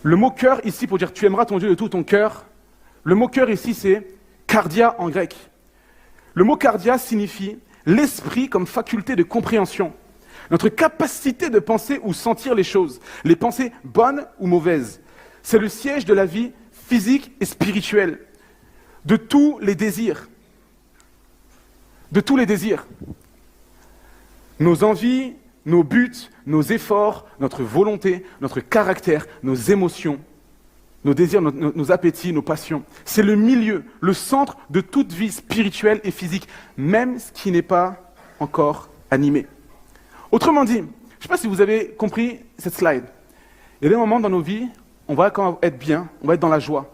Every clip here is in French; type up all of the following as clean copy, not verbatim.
Le mot cœur ici, pour dire tu aimeras ton Dieu de tout ton cœur, le mot cœur ici c'est cardia en grec. Le mot cardia signifie l'esprit comme faculté de compréhension. Notre capacité de penser ou sentir les choses, les pensées bonnes ou mauvaises. C'est le siège de la vie physique et spirituelle, de tous les désirs. De tous les désirs. Nos envies, nos buts, nos efforts, notre volonté, notre caractère, nos émotions, nos désirs, nos appétits, nos passions. C'est le milieu, le centre de toute vie spirituelle et physique, même ce qui n'est pas encore animé. Autrement dit, je ne sais pas si vous avez compris cette slide. Il y a des moments dans nos vies, on va quand même être bien, on va être dans la joie.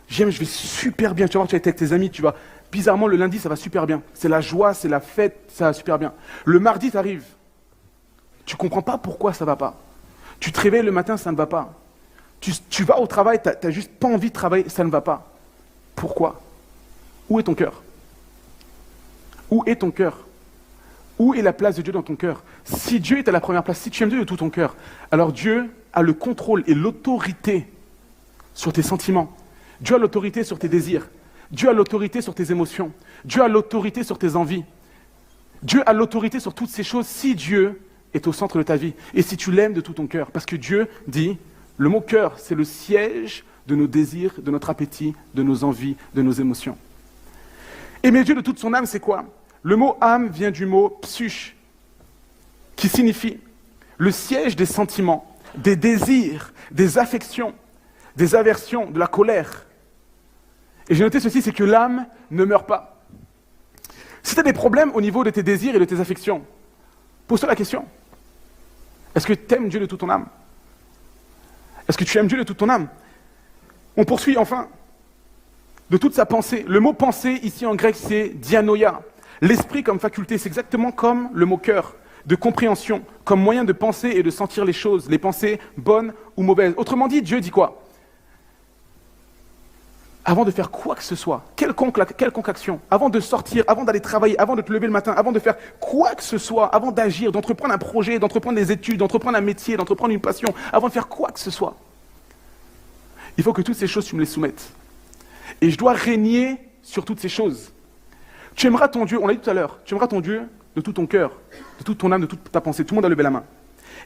Je vais super bien, tu vas voir, tu vas être avec tes amis, tu vas... Bizarrement, le lundi, ça va super bien. C'est la joie, c'est la fête, ça va super bien. Le mardi, tu arrives. Tu ne comprends pas pourquoi ça ne va pas. Tu te réveilles le matin, ça ne va pas. Tu vas au travail, tu n'as juste pas envie de travailler, ça ne va pas. Pourquoi? Où est ton cœur? Où est ton cœur? Où est la place de Dieu dans ton cœur? Si Dieu est à la première place, si tu aimes Dieu de tout ton cœur, alors Dieu a le contrôle et l'autorité sur tes sentiments. Dieu a l'autorité sur tes désirs. Dieu a l'autorité sur tes émotions. Dieu a l'autorité sur tes envies. Dieu a l'autorité sur toutes ces choses si Dieu est au centre de ta vie et si tu l'aimes de tout ton cœur. Parce que Dieu dit, le mot cœur, c'est le siège de nos désirs, de notre appétit, de nos envies, de nos émotions. Aimer Dieu de toute son âme, c'est quoi? Le mot âme vient du mot psyche, qui signifie le siège des sentiments, des désirs, des affections, des aversions, de la colère. Et j'ai noté ceci, c'est que l'âme ne meurt pas. Si tu as des problèmes au niveau de tes désirs et de tes affections, pose-toi la question. Est-ce que tu aimes Dieu de toute ton âme? Est-ce que tu aimes Dieu de toute ton âme? On poursuit enfin de toute sa pensée. Le mot pensée, ici en grec, c'est dianoia. L'esprit comme faculté, c'est exactement comme le mot cœur, de compréhension, comme moyen de penser et de sentir les choses, les pensées bonnes ou mauvaises. Autrement dit, Dieu dit quoi? Avant de faire quoi que ce soit, quelconque action, avant de sortir, avant d'aller travailler, avant de te lever le matin, avant de faire quoi que ce soit, avant d'agir, d'entreprendre un projet, d'entreprendre des études, d'entreprendre un métier, d'entreprendre une passion, avant de faire quoi que ce soit, il faut que toutes ces choses, tu me les soumettes. Et je dois régner sur toutes ces choses. Tu aimeras ton Dieu, on l'a dit tout à l'heure, tu aimeras ton Dieu de tout ton cœur, de toute ton âme, de toute ta pensée. Tout le monde a levé la main.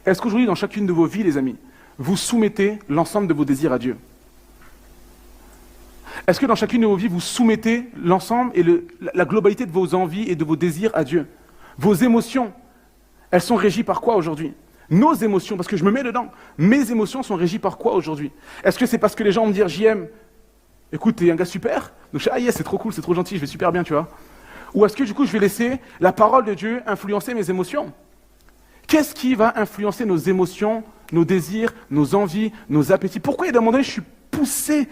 Est-ce qu'aujourd'hui, dans chacune de vos vies, les amis, vous soumettez l'ensemble de vos désirs à Dieu? Est-ce que dans chacune de vos vies, vous soumettez l'ensemble et la globalité de vos envies et de vos désirs à Dieu? Vos émotions, elles sont régies par quoi aujourd'hui? Nos émotions, parce que je me mets dedans, mes émotions sont régies par quoi aujourd'hui? Est-ce que c'est parce que les gens vont me dire, JM, écoute, t'es un gars super, donc je dis, ah yes, c'est trop cool, c'est trop gentil, je vais super bien, tu vois? Ou est-ce que du coup, je vais laisser la parole de Dieu influencer mes émotions? Qu'est-ce qui va influencer nos émotions, nos désirs, nos envies, nos appétits? Pourquoi, à un moment donné, je suis poussé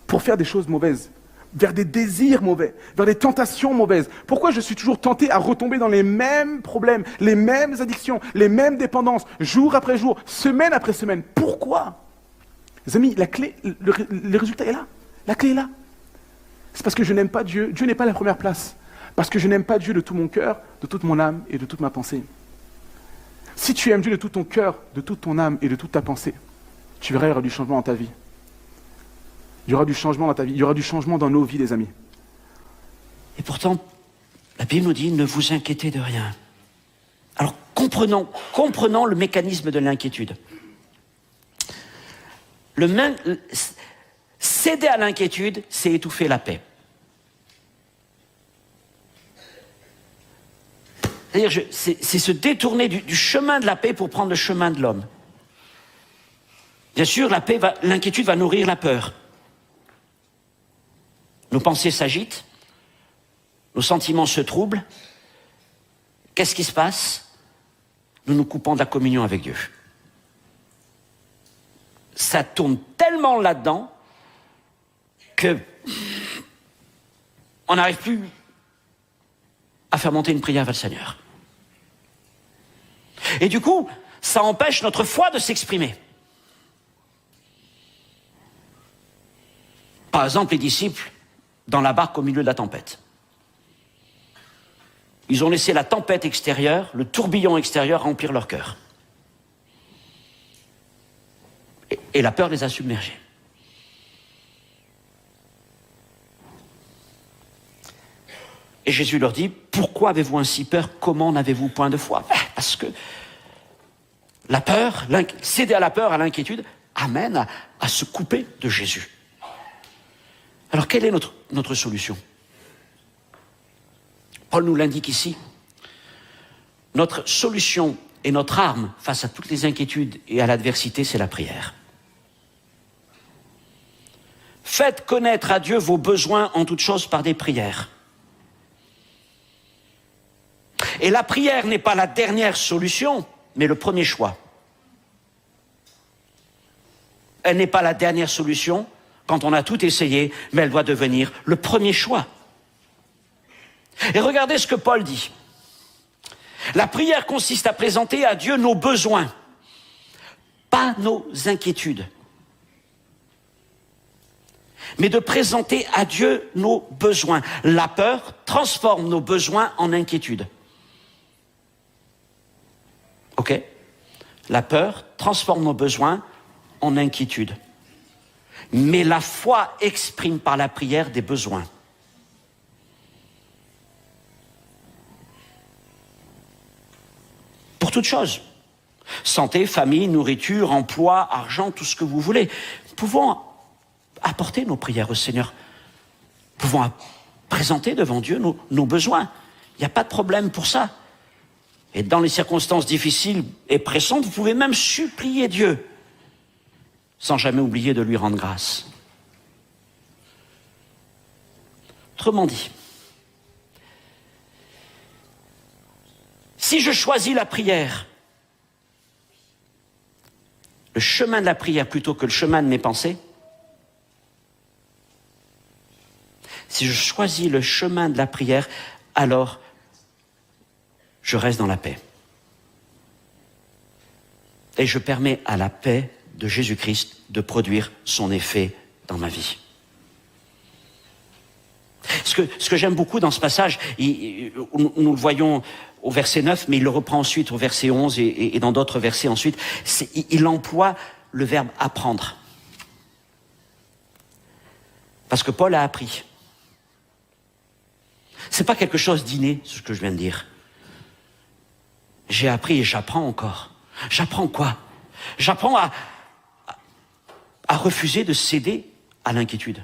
pour faire des choses mauvaises, vers des désirs mauvais, vers des tentations mauvaises? Pourquoi je suis toujours tenté à retomber dans les mêmes problèmes, les mêmes addictions, les mêmes dépendances, jour après jour, semaine après semaine? Pourquoi? Les amis, la clé, le résultat est là. La clé est là. C'est parce que je n'aime pas Dieu. Dieu n'est pas la première place. Parce que je n'aime pas Dieu de tout mon cœur, de toute mon âme et de toute ma pensée. Si tu aimes Dieu de tout ton cœur, de toute ton âme et de toute ta pensée, tu verras, il y aura du changement dans ta vie. Il y aura du changement dans ta vie. Il y aura du changement dans nos vies, les amis. Et pourtant, la Bible nous dit, ne vous inquiétez de rien. Alors, comprenons le mécanisme de l'inquiétude. Céder à l'inquiétude, c'est étouffer la paix. C'est-à-dire, c'est se détourner du chemin de la paix pour prendre le chemin de l'homme. Bien sûr, l'inquiétude va nourrir la peur. Nos pensées s'agitent, nos sentiments se troublent. Qu'est-ce qui se passe? Nous nous coupons de la communion avec Dieu. Ça tourne tellement là-dedans que on n'arrive plus à faire monter une prière vers le Seigneur. Et du coup, ça empêche notre foi de s'exprimer. Par exemple, les disciples dans la barque au milieu de la tempête. Ils ont laissé la tempête extérieure, le tourbillon extérieur remplir leur cœur. Et la peur les a submergés. Et Jésus leur dit, pourquoi avez-vous ainsi peur? Comment n'avez-vous point de foi? Parce que la peur, céder à la peur, à l'inquiétude, amène à se couper de Jésus. Alors, quelle est notre solution? Paul nous l'indique ici. Notre solution et notre arme face à toutes les inquiétudes et à l'adversité, c'est la prière. Faites connaître à Dieu vos besoins en toutes choses par des prières. Et la prière n'est pas la dernière solution, mais le premier choix. Elle n'est pas la dernière solution quand on a tout essayé, mais elle doit devenir le premier choix. Et regardez ce que Paul dit. La prière consiste à présenter à Dieu nos besoins, pas nos inquiétudes, mais de présenter à Dieu nos besoins. La peur transforme nos besoins en inquiétudes. Ok? La peur transforme nos besoins en inquiétudes. Mais la foi exprime par la prière des besoins. Pour toutes choses. Santé, famille, nourriture, emploi, argent, tout ce que vous voulez. Nous pouvons apporter nos prières au Seigneur. Nous pouvons présenter devant Dieu nos besoins. Il n'y a pas de problème pour ça. Et dans les circonstances difficiles et pressantes, vous pouvez même supplier Dieu, sans jamais oublier de lui rendre grâce. Autrement dit, si je choisis la prière, le chemin de la prière plutôt que le chemin de mes pensées, si je choisis le chemin de la prière, alors je reste dans la paix. Et je permets à la paix de Jésus-Christ de produire son effet dans ma vie. Ce que j'aime beaucoup dans ce passage, nous le voyons au verset 9, mais il le reprend ensuite au verset 11 et dans d'autres versets ensuite, il emploie le verbe « apprendre ». Parce que Paul a appris. C'est pas quelque chose d'inné, ce que je viens de dire. J'ai appris et j'apprends encore. J'apprends quoi? J'apprends à refuser de céder à l'inquiétude.